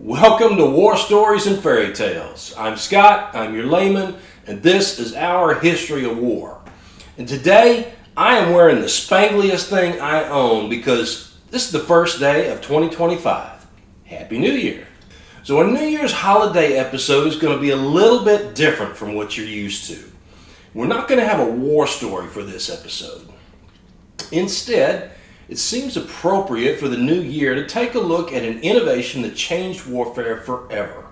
Welcome to War Stories and Fairy Tales. I'm Scott, I'm your layman, and this is our history of war. And today, I am wearing the spangliest thing I own because this is the first day of 2025. Happy New Year! So our New Year's holiday episode is going to be a little bit different from what you're used to. We're not going to have a war story for this episode. Instead, it seems appropriate for the new year to take a look at an innovation that changed warfare forever.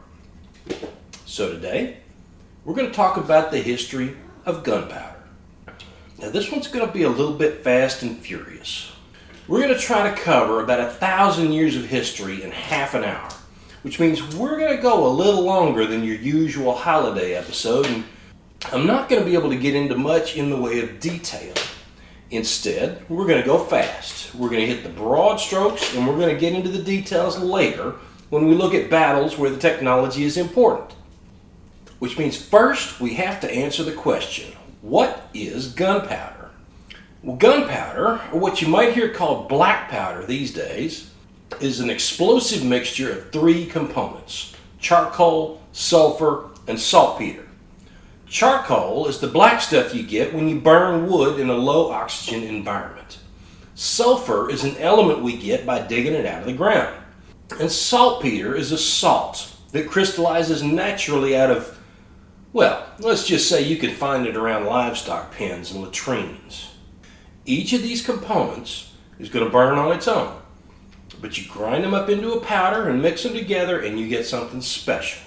So today, we're going to talk about the history of gunpowder. Now this one's going to be a little bit fast and furious. We're going to try to cover about 1,000 years of history in half an hour, which means we're going to go a little longer than your usual holiday episode, and I'm not going to be able to get into much in the way of detail. Instead, we're going to go fast. We're going to hit the broad strokes, and we're going to get into the details later when we look at battles where the technology is important. Which means first we have to answer the question, what is gunpowder? Well, gunpowder, or what you might hear called black powder these days, is an explosive mixture of three components: charcoal, sulfur, and saltpeter. Charcoal is the black stuff you get when you burn wood in a low oxygen environment. Sulfur is an element we get by digging it out of the ground. And saltpeter is a salt that crystallizes naturally out of, well, let's just say you can find it around livestock pens and latrines. Each of these components is going to burn on its own, but you grind them up into a powder and mix them together and you get something special.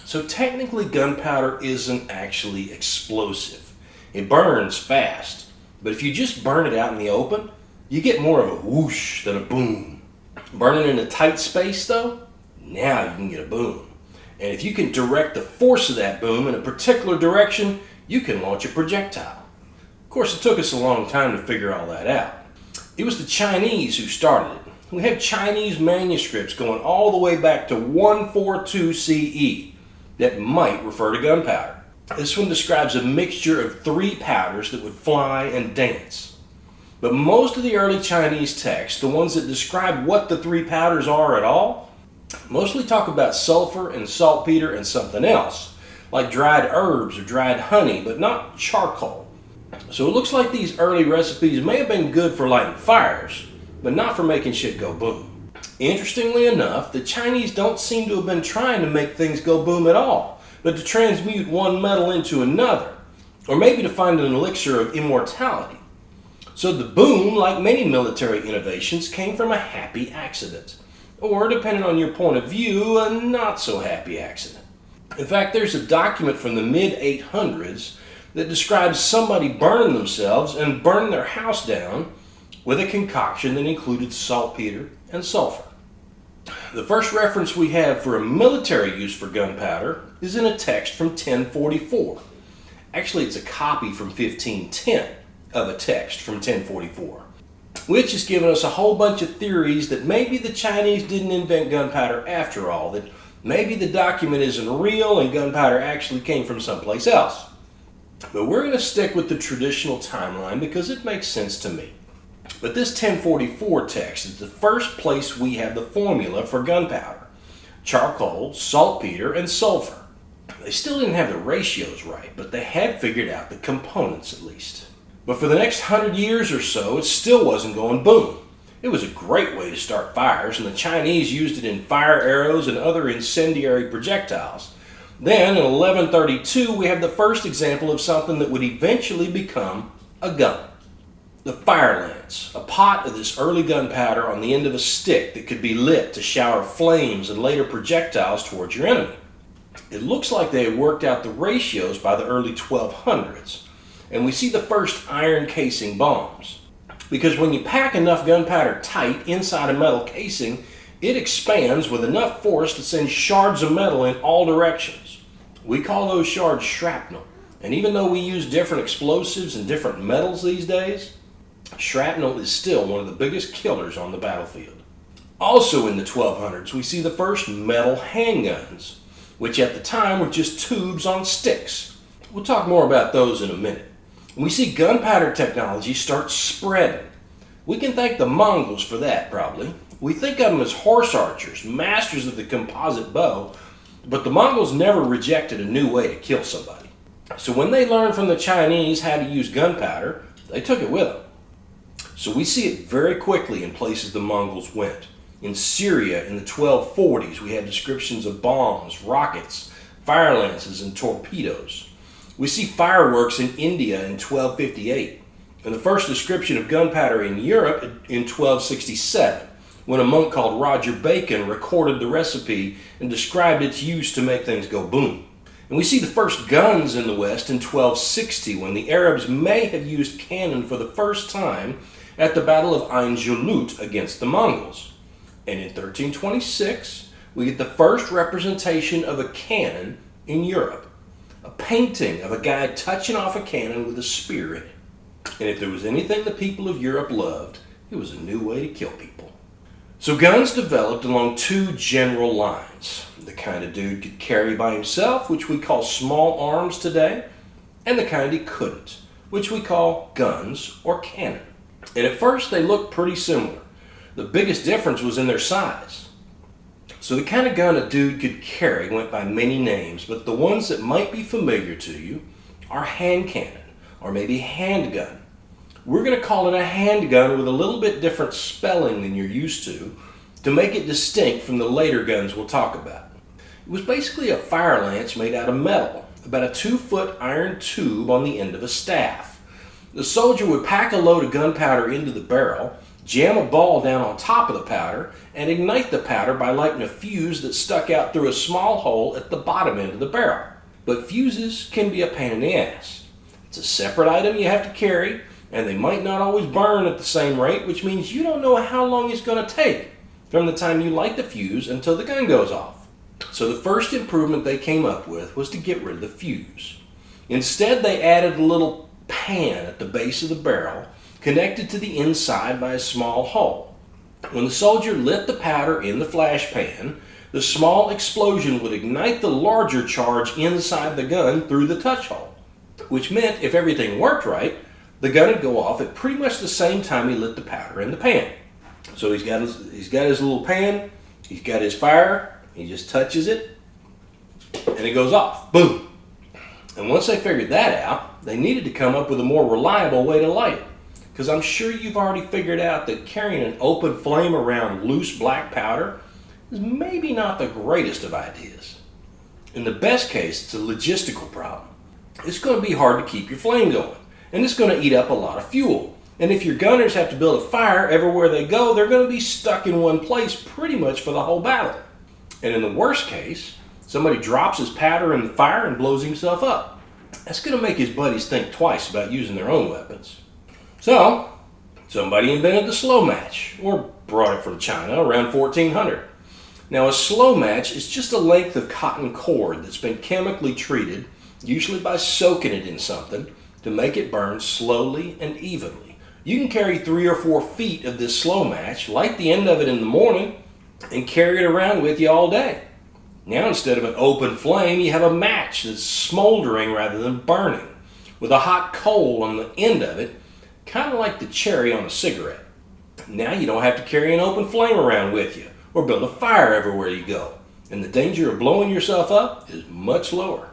So technically gunpowder isn't actually explosive. It burns fast, but if you just burn it out in the open, you get more of a whoosh than a boom. Burning in a tight space though, now you can get a boom. And if you can direct the force of that boom in a particular direction, you can launch a projectile. Of course, it took us a long time to figure all that out. It was the Chinese who started it. We have Chinese manuscripts going all the way back to 142 CE. That might refer to gunpowder. This one describes a mixture of three powders that would fly and dance. But most of the early Chinese texts, the ones that describe what the three powders are at all, mostly talk about sulfur and saltpeter and something else, like dried herbs or dried honey, but not charcoal. So it looks like these early recipes may have been good for lighting fires, but not for making shit go boom. Interestingly enough, the Chinese don't seem to have been trying to make things go boom at all, but to transmute one metal into another, or maybe to find an elixir of immortality. So the boom, like many military innovations, came from a happy accident, or depending on your point of view, a not so happy accident. In fact, there's a document from the mid-800s that describes somebody burning themselves and burning their house down with a concoction that included saltpeter and sulfur. The first reference we have for a military use for gunpowder is in a text from 1044. Actually, it's a copy from 1510 of a text from 1044, which has given us a whole bunch of theories that maybe the Chinese didn't invent gunpowder after all, that maybe the document isn't real and gunpowder actually came from someplace else. But we're going to stick with the traditional timeline because it makes sense to me. But this 1044 text is the first place we have the formula for gunpowder: charcoal, saltpeter, and sulfur. They still didn't have the ratios right, but they had figured out the components at least. But for the next 100 years or so, it still wasn't going boom. It was a great way to start fires, and the Chinese used it in fire arrows and other incendiary projectiles. Then, in 1132, we have the first example of something that would eventually become a gun. The fire lance, a pot of this early gunpowder on the end of a stick that could be lit to shower flames and later projectiles towards your enemy. It looks like they had worked out the ratios by the early 1200s, and we see the first iron casing bombs. Because when you pack enough gunpowder tight inside a metal casing, it expands with enough force to send shards of metal in all directions. We call those shards shrapnel, and even though we use different explosives and different metals these days, shrapnel is still one of the biggest killers on the battlefield. Also in the 1200s, we see the first metal handguns, which at the time were just tubes on sticks. We'll talk more about those in a minute. We see gunpowder technology start spreading. We can thank the Mongols for that, probably. We think of them as horse archers, masters of the composite bow, but the Mongols never rejected a new way to kill somebody. So when they learned from the Chinese how to use gunpowder, they took it with them. So we see it very quickly in places the Mongols went. In Syria in the 1240s, we had descriptions of bombs, rockets, fire lances, and torpedoes. We see fireworks in India in 1258, and the first description of gunpowder in Europe in 1267, when a monk called Roger Bacon recorded the recipe and described its use to make things go boom. And we see the first guns in the West in 1260, when the Arabs may have used cannon for the first time at the Battle of Ain Jalut against the Mongols. And in 1326, we get the first representation of a cannon in Europe, a painting of a guy touching off a cannon with a spear in it. And if there was anything the people of Europe loved, it was a new way to kill people. So guns developed along two general lines. The kind a dude could carry by himself, which we call small arms today, and the kind he couldn't, which we call guns or cannon. And at first they looked pretty similar. The biggest difference was in their size. So the kind of gun a dude could carry went by many names, but the ones that might be familiar to you are hand cannon, or maybe handgun. We're going to call it a handgun with a little bit different spelling than you're used to make it distinct from the later guns we'll talk about. It was basically a fire lance made out of metal, about a 2-foot iron tube on the end of a staff. The soldier would pack a load of gunpowder into the barrel, jam a ball down on top of the powder, and ignite the powder by lighting a fuse that stuck out through a small hole at the bottom end of the barrel. But fuses can be a pain in the ass. It's a separate item you have to carry, and they might not always burn at the same rate, which means you don't know how long it's going to take from the time you light the fuse until the gun goes off. So the first improvement they came up with was to get rid of the fuse. Instead, they added a little pan at the base of the barrel, connected to the inside by a small hole. When the soldier lit the powder in the flash pan, the small explosion would ignite the larger charge inside the gun through the touch hole, which meant if everything worked right, the gun would go off at pretty much the same time he lit the powder in the pan. So he's got his little pan, he's got his fire, he just touches it, and it goes off. Boom! And once they figured that out, they needed to come up with a more reliable way to light it. Because I'm sure you've already figured out that carrying an open flame around loose black powder is maybe not the greatest of ideas. In the best case, it's a logistical problem. It's going to be hard to keep your flame going, and it's going to eat up a lot of fuel. And if your gunners have to build a fire everywhere they go, they're going to be stuck in one place pretty much for the whole battle. And in the worst case, somebody drops his powder in the fire and blows himself up. That's going to make his buddies think twice about using their own weapons. So, somebody invented the slow match, or brought it from China around 1400. Now, a slow match is just a length of cotton cord that's been chemically treated, usually by soaking it in something, to make it burn slowly and evenly. You can carry 3 or 4 feet of this slow match, light the end of it in the morning, and carry it around with you all day. Now, instead of an open flame, you have a match that's smoldering rather than burning, with a hot coal on the end of it, kind of like the cherry on a cigarette. Now you don't have to carry an open flame around with you, or build a fire everywhere you go, and the danger of blowing yourself up is much lower.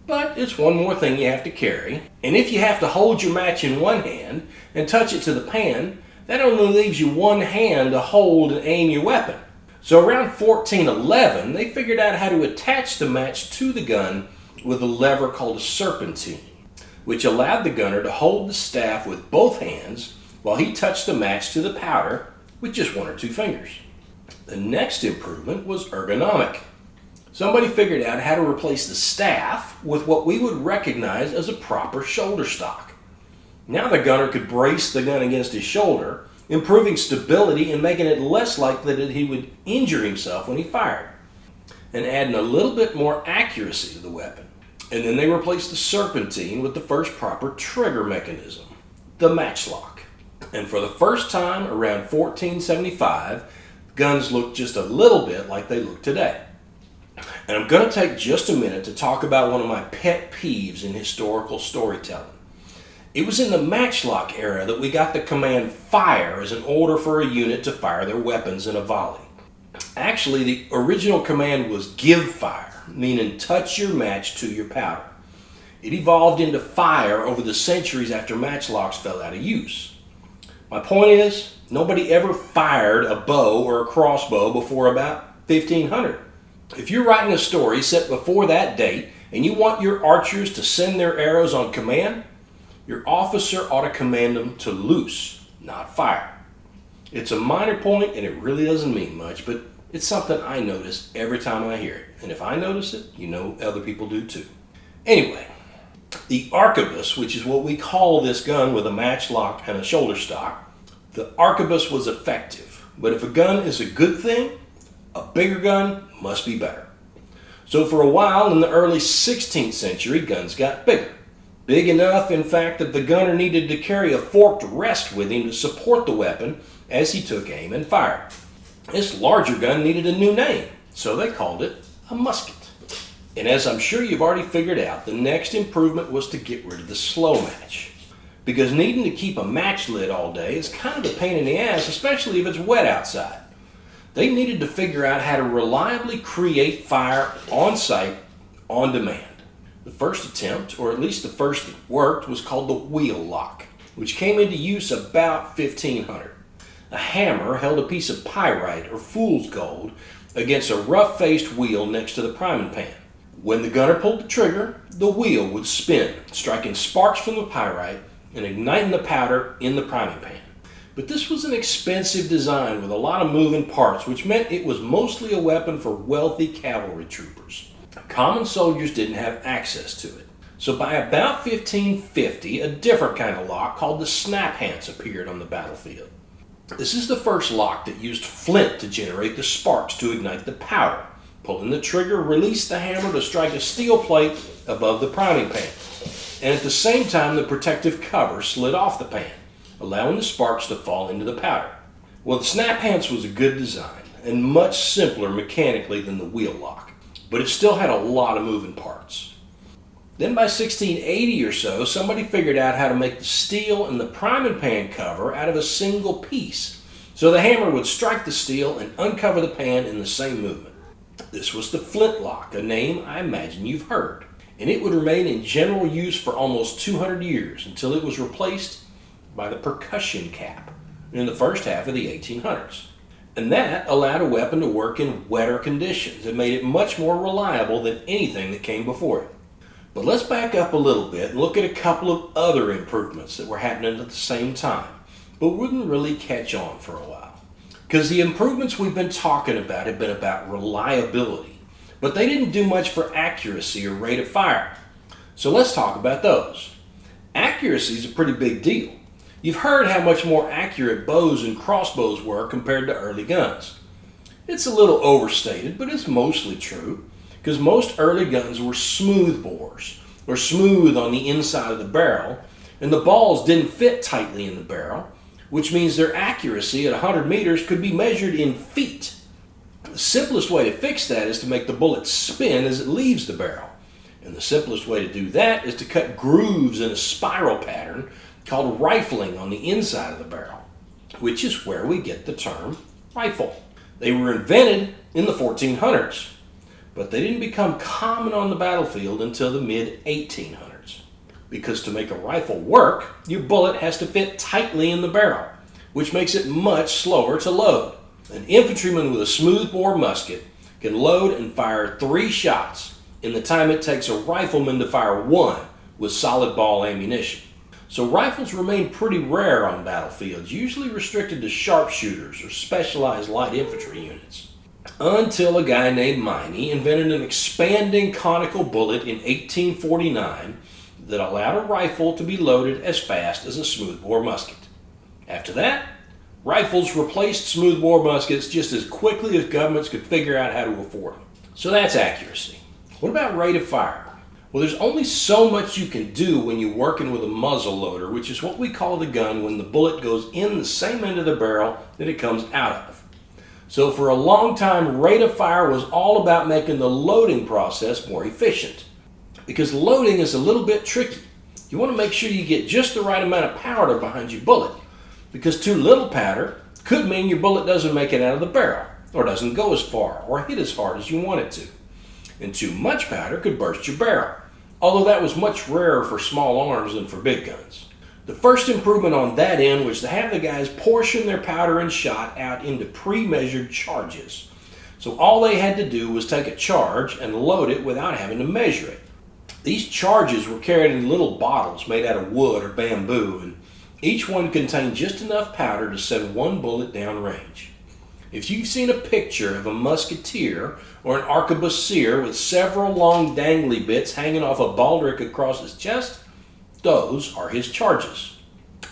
But it's one more thing you have to carry, and if you have to hold your match in one hand and touch it to the pan, that only leaves you one hand to hold and aim your weapon. So around 1411, they figured out how to attach the match to the gun with a lever called a serpentine, which allowed the gunner to hold the staff with both hands while he touched the match to the powder with just 1 or 2 fingers. The next improvement was ergonomic. Somebody figured out how to replace the staff with what we would recognize as a proper shoulder stock. Now the gunner could brace the gun against his shoulder, improving stability and making it less likely that he would injure himself when he fired, and adding a little bit more accuracy to the weapon. And then they replaced the serpentine with the first proper trigger mechanism, the matchlock. And for the first time around 1475, guns looked just a little bit like they look today. And I'm going to take just a minute to talk about one of my pet peeves in historical storytelling. It was in the matchlock era that we got the command fire as an order for a unit to fire their weapons in a volley. Actually, the original command was give fire, meaning touch your match to your powder. It evolved into fire over the centuries after matchlocks fell out of use. My point is, nobody ever fired a bow or a crossbow before about 1500. If you're writing a story set before that date and you want your archers to send their arrows on command, your officer ought to command them to loose, not fire. It's a minor point and it really doesn't mean much, but it's something I notice every time I hear it. And if I notice it, you know other people do too. Anyway, the arquebus, which is what we call this gun with a matchlock and a shoulder stock, the arquebus was effective. But if a gun is a good thing, a bigger gun must be better. So for a while in the early 16th century, guns got bigger. Big enough, in fact, that the gunner needed to carry a forked rest with him to support the weapon as he took aim and fired. This larger gun needed a new name, so they called it a musket. And as I'm sure you've already figured out, the next improvement was to get rid of the slow match. Because needing to keep a match lit all day is kind of a pain in the ass, especially if it's wet outside. They needed to figure out how to reliably create fire on site, on demand. The first attempt, or at least the first that worked, was called the wheel lock, which came into use about 1500. A hammer held a piece of pyrite or fool's gold against a rough-faced wheel next to the priming pan. When the gunner pulled the trigger, the wheel would spin, striking sparks from the pyrite and igniting the powder in the priming pan. But this was an expensive design with a lot of moving parts, which meant it was mostly a weapon for wealthy cavalry troopers. Common soldiers didn't have access to it. So by about 1550, a different kind of lock called the snap hands appeared on the battlefield. This is the first lock that used flint to generate the sparks to ignite the powder. Pulling the trigger released the hammer to strike a steel plate above the priming pan. And at the same time, the protective cover slid off the pan, allowing the sparks to fall into the powder. Well, the snap hands was a good design and much simpler mechanically than the wheel lock, but it still had a lot of moving parts. Then by 1680 or so, somebody figured out how to make the steel and the priming pan cover out of a single piece, so the hammer would strike the steel and uncover the pan in the same movement. This was the flintlock, a name I imagine you've heard, and it would remain in general use for almost 200 years until it was replaced by the percussion cap in the first half of the 1800s. And that allowed a weapon to work in wetter conditions and made it much more reliable than anything that came before it. But let's back up a little bit and look at a couple of other improvements that were happening at the same time, but wouldn't really catch on for a while. Because the improvements we've been talking about have been about reliability, but they didn't do much for accuracy or rate of fire. So let's talk about those. Accuracy is a pretty big deal. You've heard how much more accurate bows and crossbows were compared to early guns. It's a little overstated, but it's mostly true, because most early guns were smooth bores, or smooth on the inside of the barrel, and the balls didn't fit tightly in the barrel, which means their accuracy at 100 meters could be measured in feet. The simplest way to fix that is to make the bullet spin as it leaves the barrel. And the simplest way to do that is to cut grooves in a spiral pattern called rifling on the inside of the barrel, which is where we get the term rifle. They were invented in the 1400s, but they didn't become common on the battlefield until the mid-1800s. Because to make a rifle work, your bullet has to fit tightly in the barrel, which makes it much slower to load. An infantryman with a smoothbore musket can load and fire 3 shots in the time it takes a rifleman to fire 1 with solid ball ammunition. So rifles remain pretty rare on battlefields, usually restricted to sharpshooters or specialized light infantry units. Until a guy named Miney invented an expanding conical bullet in 1849 that allowed a rifle to be loaded as fast as a smoothbore musket. After that, rifles replaced smoothbore muskets just as quickly as governments could figure out how to afford them. So that's accuracy. What about rate of fire? Well, there's only so much you can do when you're working with a muzzle loader, which is what we call the gun when the bullet goes in the same end of the barrel that it comes out of. So for a long time, rate of fire was all about making the loading process more efficient. Because loading is a little bit tricky. You want to make sure you get just the right amount of powder behind your bullet, because too little powder could mean your bullet doesn't make it out of the barrel, or doesn't go as far, or hit as hard as you want it to. And too much powder could burst your barrel, although that was much rarer for small arms than for big guns. The first improvement on that end was to have the guys portion their powder and shot out into pre-measured charges. So all they had to do was take a charge and load it without having to measure it. These charges were carried in little bottles made out of wood or bamboo, and each one contained just enough powder to send one bullet downrange. If you've seen a picture of a musketeer or an arquebusier with several long dangly bits hanging off a baldric across his chest, those are his charges.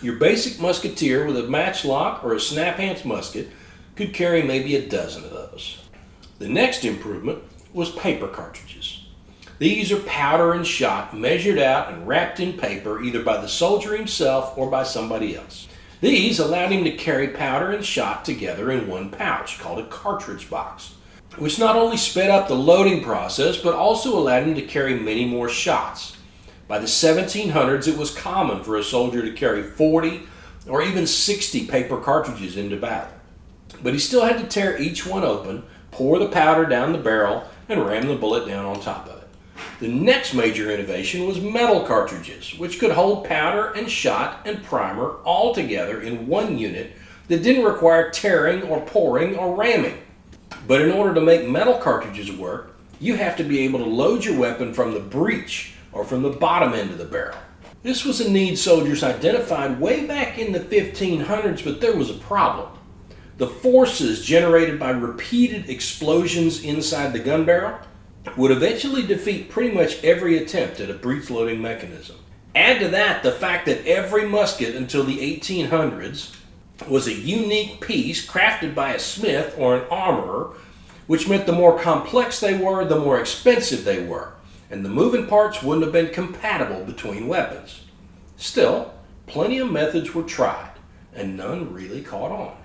Your basic musketeer with a matchlock or a snap-hands musket could carry maybe a dozen of those. The next improvement was paper cartridges. These are powder and shot measured out and wrapped in paper either by the soldier himself or by somebody else. These allowed him to carry powder and shot together in one pouch called a cartridge box, which not only sped up the loading process but also allowed him to carry many more shots. By the 1700s, it was common for a soldier to carry 40 or even 60 paper cartridges into battle. But he still had to tear each one open, pour the powder down the barrel, and ram the bullet down on top of it. The next major innovation was metal cartridges, which could hold powder and shot and primer all together in one unit that didn't require tearing or pouring or ramming. But in order to make metal cartridges work, you have to be able to load your weapon from the breech or from the bottom end of the barrel. This was a need soldiers identified way back in the 1500s, but there was a problem. The forces generated by repeated explosions inside the gun barrel would eventually defeat pretty much every attempt at a breech loading mechanism. Add to that the fact that every musket until the 1800s was a unique piece crafted by a smith or an armorer, which meant the more complex they were, the more expensive they were, and the moving parts wouldn't have been compatible between weapons. Still, plenty of methods were tried, and none really caught on.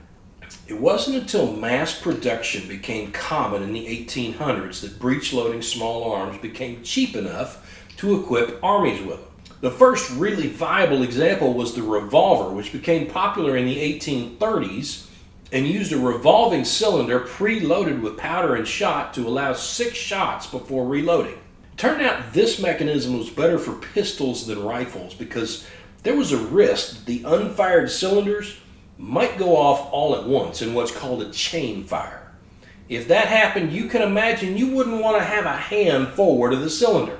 It wasn't until mass production became common in the 1800s that breech-loading small arms became cheap enough to equip armies with them. The first really viable example was the revolver, which became popular in the 1830s and used a revolving cylinder preloaded with powder and shot to allow 6 shots before reloading. It turned out this mechanism was better for pistols than rifles because there was a risk that the unfired cylinders might go off all at once in what's called a chain fire. If that happened, you can imagine you wouldn't want to have a hand forward of the cylinder.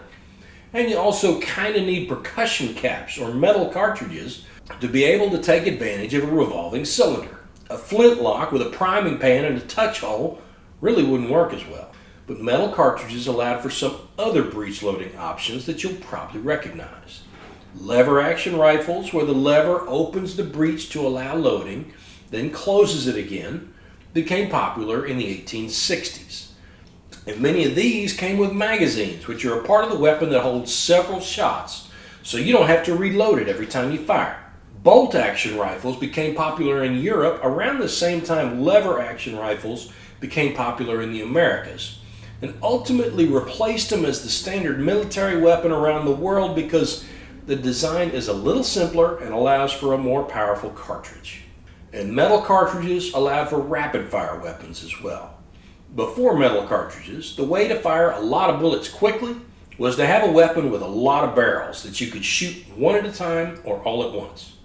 And you also kind of need percussion caps or metal cartridges to be able to take advantage of a revolving cylinder. A flintlock with a priming pan and a touch hole really wouldn't work as well. But metal cartridges allowed for some other breech loading options that you'll probably recognize. Lever action rifles, where the lever opens the breech to allow loading, then closes it again, became popular in the 1860s. And many of these came with magazines, which are a part of the weapon that holds several shots, so you don't have to reload it every time you fire. Bolt action rifles became popular in Europe around the same time lever action rifles became popular in the Americas, and ultimately replaced them as the standard military weapon around the world because the design is a little simpler and allows for a more powerful cartridge. And metal cartridges allowed for rapid-fire weapons as well. Before metal cartridges, the way to fire a lot of bullets quickly was to have a weapon with a lot of barrels that you could shoot one at a time or all at once.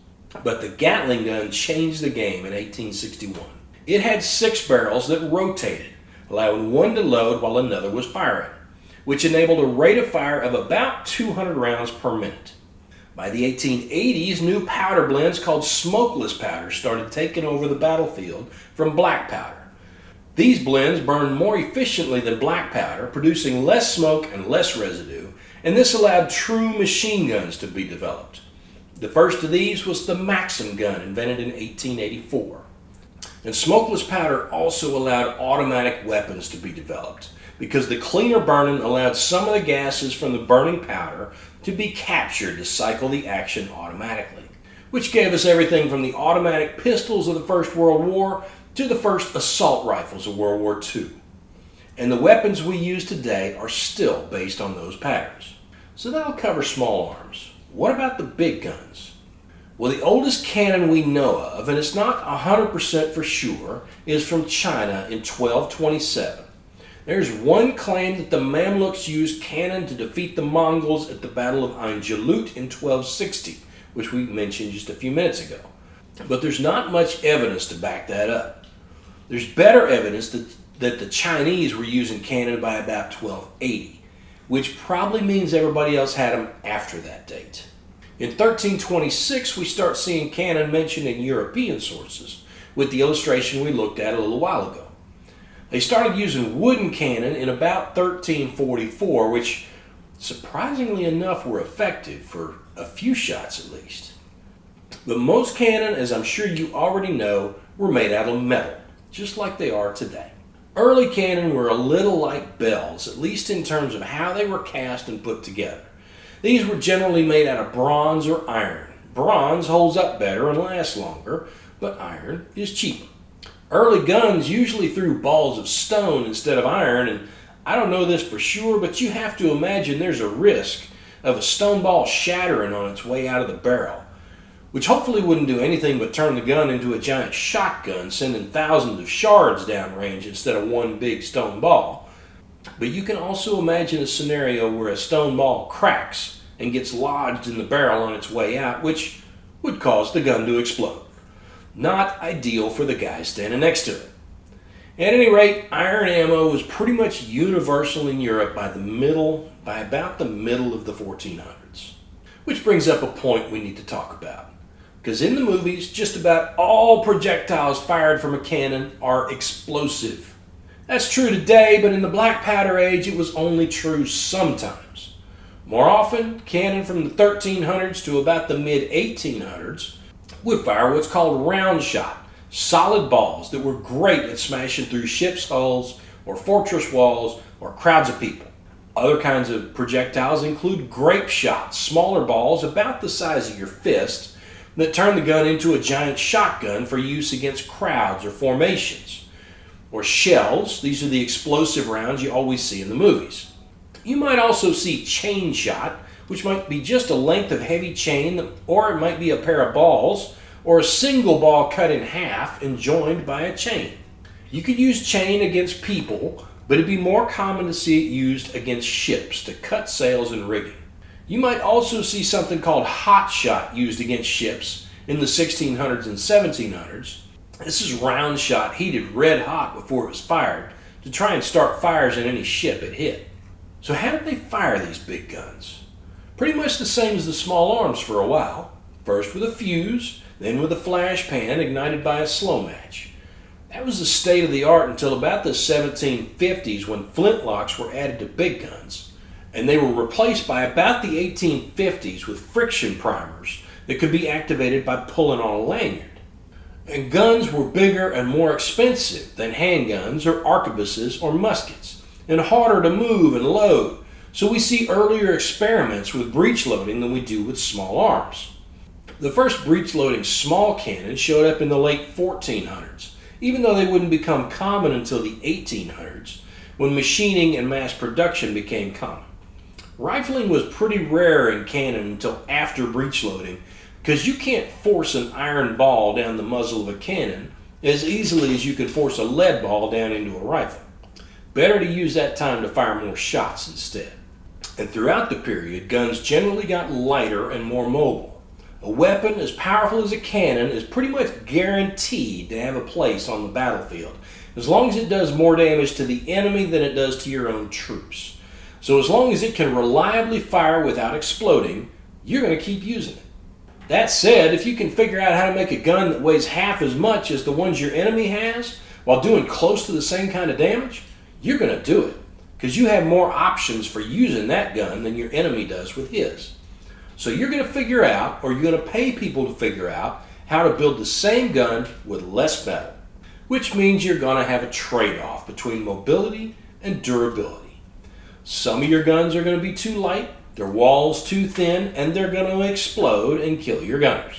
But the Gatling gun changed the game in 1861. It had 6 barrels that rotated, allowing one to load while another was firing, which enabled a rate of fire of about 200 rounds per minute. By the 1880s, new powder blends called smokeless powder started taking over the battlefield from black powder. These blends burned more efficiently than black powder, producing less smoke and less residue, and this allowed true machine guns to be developed. The first of these was the Maxim gun, invented in 1884. And smokeless powder also allowed automatic weapons to be developed, because the cleaner burning allowed some of the gases from the burning powder to be captured to cycle the action automatically, which gave us everything from the automatic pistols of the First World War to the first assault rifles of World War II. And the weapons we use today are still based on those patterns. So that'll cover small arms. What about the big guns? Well, the oldest cannon we know of, and it's not 100% for sure, is from China in 1227. There's one claim that the Mamluks used cannon to defeat the Mongols at the Battle of Ain Jalut in 1260, which we mentioned just a few minutes ago. But there's not much evidence to back that up. There's better evidence that the Chinese were using cannon by about 1280, which probably means everybody else had them after that date. In 1326, we start seeing cannon mentioned in European sources, with the illustration we looked at a little while ago. They started using wooden cannon in about 1344, which, surprisingly enough, were effective for a few shots at least. But most cannon, as I'm sure you already know, were made out of metal, just like they are today. Early cannon were a little like bells, at least in terms of how they were cast and put together. These were generally made out of bronze or iron. Bronze holds up better and lasts longer, but iron is cheaper. Early guns usually threw balls of stone instead of iron, and I don't know this for sure, but you have to imagine there's a risk of a stone ball shattering on its way out of the barrel, which hopefully wouldn't do anything but turn the gun into a giant shotgun, sending thousands of shards downrange instead of one big stone ball. But you can also imagine a scenario where a stone ball cracks and gets lodged in the barrel on its way out, which would cause the gun to explode. Not ideal for the guy standing next to it. At any rate, iron ammo was pretty much universal in Europe by about the middle of the 1400s. Which brings up a point we need to talk about. Because in the movies, just about all projectiles fired from a cannon are explosive. That's true today, but in the black powder age, it was only true sometimes. More often, cannon from the 1300s to about the mid-1800s would fire what's called round shot, solid balls that were great at smashing through ships' hulls or fortress walls or crowds of people. Other kinds of projectiles include grape shots, smaller balls about the size of your fist that turn the gun into a giant shotgun for use against crowds or formations. Or shells, these are the explosive rounds you always see in the movies. You might also see chain shot, which might be just a length of heavy chain, or it might be a pair of balls, or a single ball cut in half and joined by a chain. You could use chain against people, but it'd be more common to see it used against ships to cut sails and rigging. You might also see something called hot shot used against ships in the 1600s and 1700s. This is round shot heated red hot before it was fired to try and start fires in any ship it hit. So how did they fire these big guns? Pretty much the same as the small arms for a while. First with a fuse, then with a flash pan ignited by a slow match. That was the state of the art until about the 1750s when flintlocks were added to big guns, and they were replaced by about the 1850s with friction primers that could be activated by pulling on a lanyard. And guns were bigger and more expensive than handguns or arquebuses or muskets, and harder to move and load, so we see earlier experiments with breech loading than we do with small arms. The first breech-loading small cannon showed up in the late 1400s, even though they wouldn't become common until the 1800s, when machining and mass production became common. Rifling was pretty rare in cannon until after breech-loading, because you can't force an iron ball down the muzzle of a cannon as easily as you could force a lead ball down into a rifle. Better to use that time to fire more shots instead. And throughout the period, guns generally got lighter and more mobile. A weapon as powerful as a cannon is pretty much guaranteed to have a place on the battlefield, as long as it does more damage to the enemy than it does to your own troops. So as long as it can reliably fire without exploding, you're going to keep using it. That said, if you can figure out how to make a gun that weighs half as much as the ones your enemy has, while doing close to the same kind of damage, you're going to do it, because you have more options for using that gun than your enemy does with his. So you're going to figure out, or you're going to pay people to figure out, how to build the same gun with less metal, which means you're going to have a trade-off between mobility and durability. Some of your guns are going to be too light, their walls too thin, and they're going to explode and kill your gunners.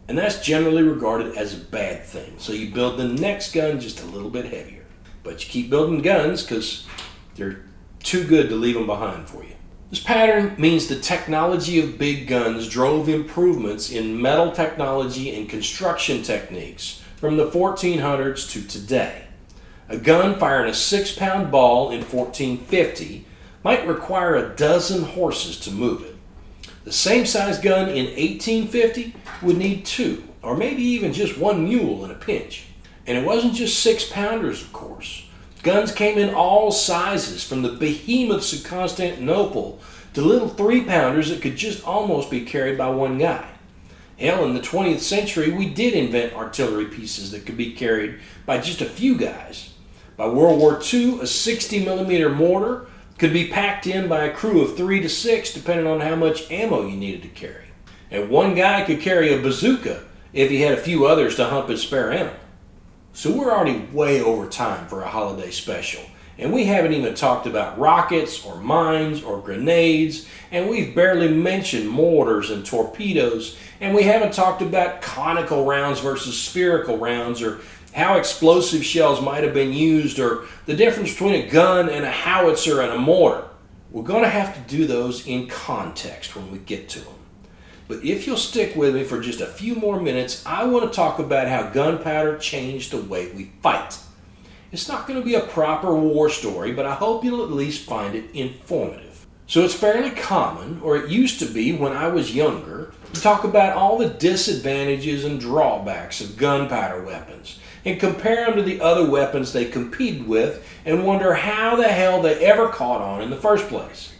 And that's generally regarded as a bad thing, so you build the next gun just a little bit heavier. But you keep building guns because they're too good to leave them behind for you. This pattern means the technology of big guns drove improvements in metal technology and construction techniques from the 1400s to today. A gun firing a 6-pound ball in 1450 might require a dozen horses to move it. The same size gun in 1850 would need 2, or maybe even just 1 mule in a pinch. And it wasn't just 6-pounders, of course. Guns came in all sizes, from the behemoths of Constantinople to little 3-pounders that could just almost be carried by one guy. Hell, in the 20th century, we did invent artillery pieces that could be carried by just a few guys. By World War II, a 60mm mortar could be packed in by a crew of 3 to 6, depending on how much ammo you needed to carry. And one guy could carry a bazooka if he had a few others to hump his spare ammo. So we're already way over time for a holiday special, and we haven't even talked about rockets or mines or grenades, and we've barely mentioned mortars and torpedoes, and we haven't talked about conical rounds versus spherical rounds, or how explosive shells might have been used, or the difference between a gun and a howitzer and a mortar. We're going to have to do those in context when we get to them. But if you'll stick with me for just a few more minutes, I want to talk about how gunpowder changed the way we fight. It's not going to be a proper war story, but I hope you'll at least find it informative. So it's fairly common, or it used to be when I was younger, to talk about all the disadvantages and drawbacks of gunpowder weapons and compare them to the other weapons they competed with and wonder how the hell they ever caught on in the first place.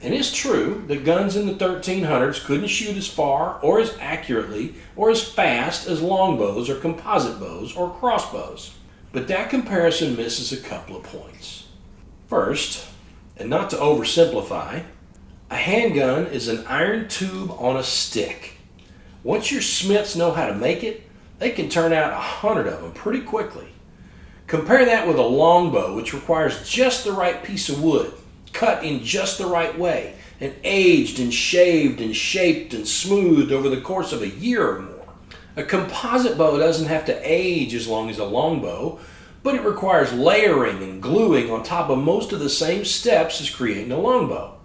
And it's true that guns in the 1300s couldn't shoot as far or as accurately or as fast as longbows or composite bows or crossbows. But that comparison misses a couple of points. First, and not to oversimplify, a handgun is an iron tube on a stick. Once your smiths know how to make it, they can turn out 100 of them pretty quickly. Compare that with a longbow, which requires just the right piece of wood, cut in just the right way, and aged and shaved and shaped and smoothed over the course of a year or more. A composite bow doesn't have to age as long as a longbow, but it requires layering and gluing on top of most of the same steps as creating a longbow.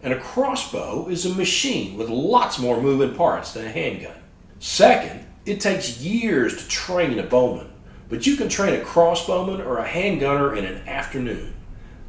And a crossbow is a machine with lots more moving parts than a handgun. Second, it takes years to train a bowman, but you can train a crossbowman or a handgunner in an afternoon.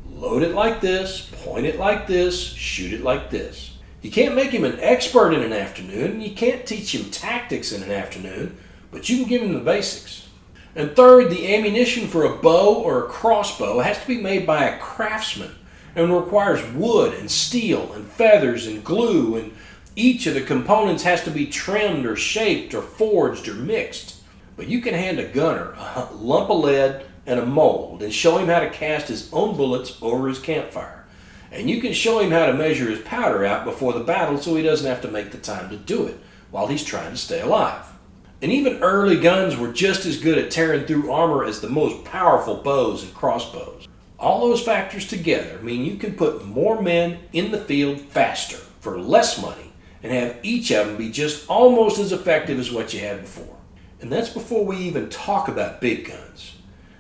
Load it like this, point it like this, shoot it like this. You can't make him an expert in an afternoon, and you can't teach him tactics in an afternoon, but you can give him the basics. And third, the ammunition for a bow or a crossbow has to be made by a craftsman and requires wood and steel and feathers and glue, and each of the components has to be trimmed or shaped or forged or mixed. But you can hand a gunner a lump of lead and a mold and show him how to cast his own bullets over his campfire. And you can show him how to measure his powder out before the battle so he doesn't have to make the time to do it while he's trying to stay alive. And even early guns were just as good at tearing through armor as the most powerful bows and crossbows. All those factors together mean you can put more men in the field faster for less money and have each of them be just almost as effective as what you had before. And that's before we even talk about big guns.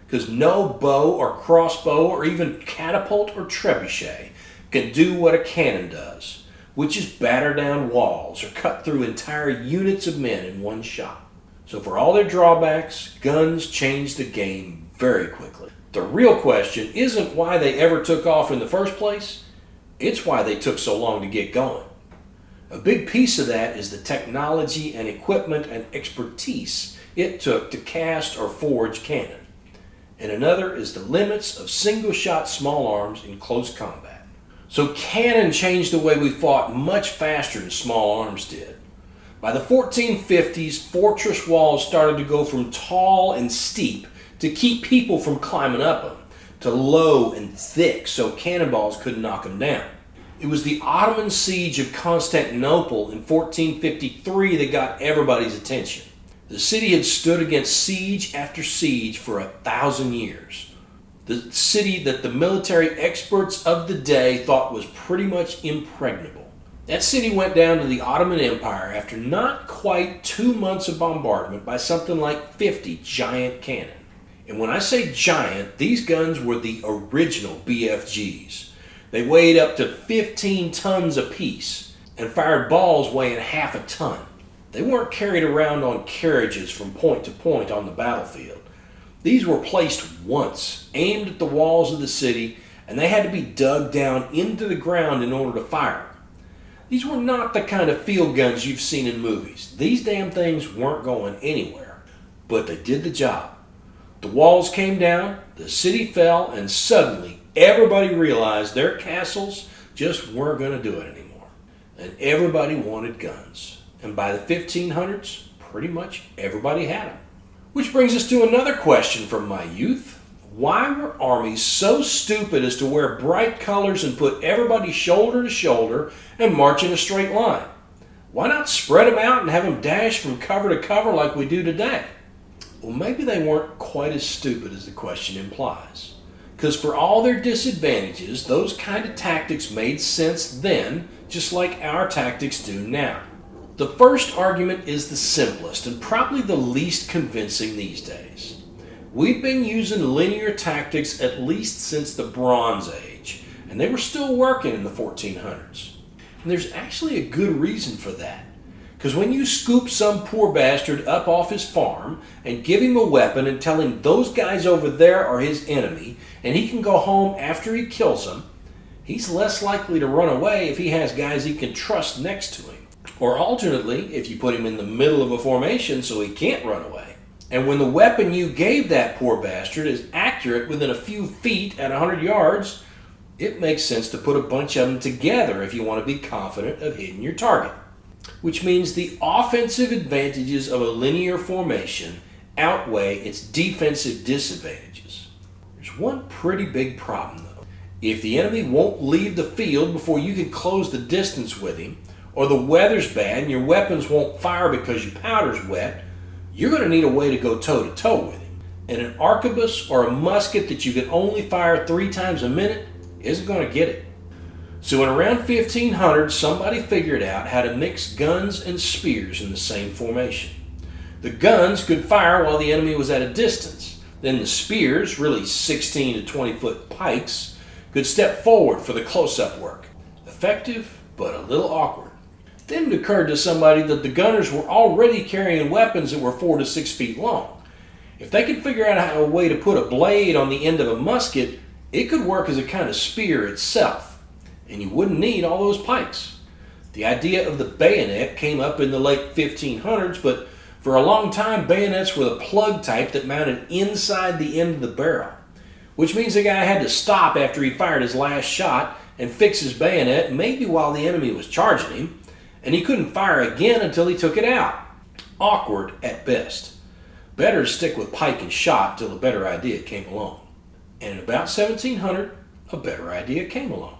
Because no bow or crossbow or even catapult or trebuchet can do what a cannon does, which is batter down walls or cut through entire units of men in one shot. So for all their drawbacks, guns change the game very quickly. The real question isn't why they ever took off in the first place, it's why they took so long to get going. A big piece of that is the technology and equipment and expertise it took to cast or forge cannon. And another is the limits of single-shot small arms in close combat. So cannon changed the way we fought much faster than small arms did. By the 1450s, fortress walls started to go from tall and steep to keep people from climbing up them, to low and thick so cannonballs couldn't knock them down. It was the Ottoman siege of Constantinople in 1453 that got everybody's attention. The city had stood against siege after siege for 1,000 years. The city that the military experts of the day thought was pretty much impregnable. That city went down to the Ottoman Empire after not quite 2 months of bombardment by something like 50 giant cannon. And when I say giant, these guns were the original BFGs. They weighed up to 15 tons apiece and fired balls weighing half a ton. They weren't carried around on carriages from point to point on the battlefield. These were placed once, aimed at the walls of the city, and they had to be dug down into the ground in order to fire. These were not the kind of field guns you've seen in movies. These damn things weren't going anywhere, but they did the job. The walls came down, the city fell, and suddenly everybody realized their castles just weren't going to do it anymore. And everybody wanted guns. And by the 1500s, pretty much everybody had them. Which brings us to another question from my youth. Why were armies so stupid as to wear bright colors and put everybody shoulder to shoulder and march in a straight line? Why not spread them out and have them dash from cover to cover like we do today? Well, maybe they weren't quite as stupid as the question implies. Because for all their disadvantages, those kind of tactics made sense then, just like our tactics do now. The first argument is the simplest and probably the least convincing these days. We've been using linear tactics at least since the Bronze Age, and they were still working in the 1400s. And there's actually a good reason for that. Because when you scoop some poor bastard up off his farm and give him a weapon and tell him those guys over there are his enemy and he can go home after he kills them, he's less likely to run away if he has guys he can trust next to him. Or alternately, if you put him in the middle of a formation so he can't run away. And when the weapon you gave that poor bastard is accurate within a few feet at 100 yards, it makes sense to put a bunch of them together if you want to be confident of hitting your target. Which means the offensive advantages of a linear formation outweigh its defensive disadvantages. There's one pretty big problem though. If the enemy won't leave the field before you can close the distance with him, or the weather's bad and your weapons won't fire because your powder's wet, you're going to need a way to go toe-to-toe with him. And an arquebus or a musket that you can only fire 3 times a minute isn't going to get it. So in around 1500, somebody figured out how to mix guns and spears in the same formation. The guns could fire while the enemy was at a distance. Then the spears, really 16 to 20 foot pikes, could step forward for the close-up work. Effective, but a little awkward. Then it occurred to somebody that the gunners were already carrying weapons that were 4 to 6 feet long. If they could figure out a way to put a blade on the end of a musket, it could work as a kind of spear itself, and you wouldn't need all those pikes. The idea of the bayonet came up in the late 1500s, but for a long time bayonets were the plug type that mounted inside the end of the barrel, which means the guy had to stop after he fired his last shot and fix his bayonet, maybe while the enemy was charging him, and he couldn't fire again until he took it out. Awkward at best. Better to stick with pike and shot till a better idea came along. And in about 1700, a better idea came along.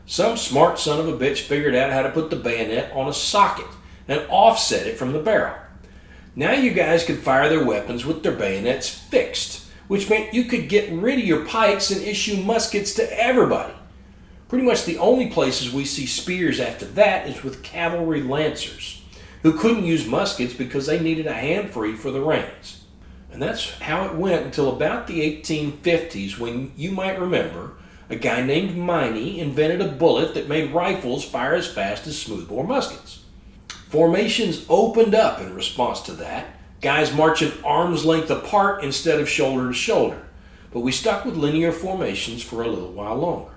Some smart son of a bitch figured out how to put the bayonet on a socket and offset it from the barrel. Now you guys could fire their weapons with their bayonets fixed, which meant you could get rid of your pikes and issue muskets to everybody. Pretty much the only places we see spears after that is with cavalry lancers, who couldn't use muskets because they needed a hand free for the reins. And that's how it went until about the 1850s, when you might remember a guy named Miney invented a bullet that made rifles fire as fast as smoothbore muskets. Formations opened up in response to that, guys marching arm's length apart instead of shoulder to shoulder. But we stuck with linear formations for a little while longer.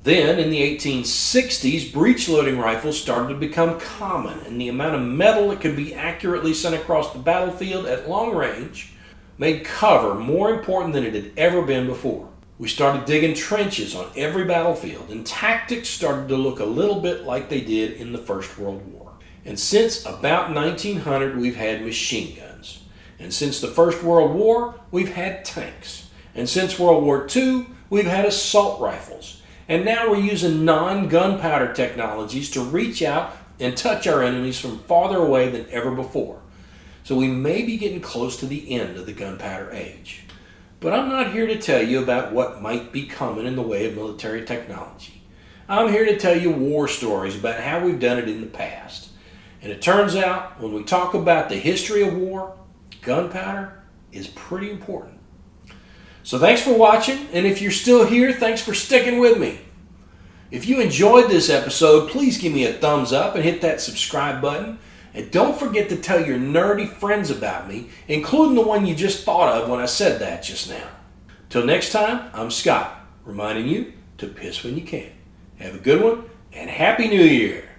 Then, in the 1860s, breech-loading rifles started to become common, and the amount of metal that could be accurately sent across the battlefield at long range made cover more important than it had ever been before. We started digging trenches on every battlefield, and tactics started to look a little bit like they did in the First World War. And since about 1900, we've had machine guns. And since the First World War, we've had tanks. And since World War II, we've had assault rifles. And now we're using non-gunpowder technologies to reach out and touch our enemies from farther away than ever before. So we may be getting close to the end of the gunpowder age. But I'm not here to tell you about what might be coming in the way of military technology. I'm here to tell you war stories about how we've done it in the past. And it turns out, when we talk about the history of war, gunpowder is pretty important. So thanks for watching, and if you're still here, thanks for sticking with me. If you enjoyed this episode, please give me a thumbs up and hit that subscribe button. And don't forget to tell your nerdy friends about me, including the one you just thought of when I said that just now. Till next time, I'm Scott, reminding you to piss when you can. Have a good one, and Happy New Year!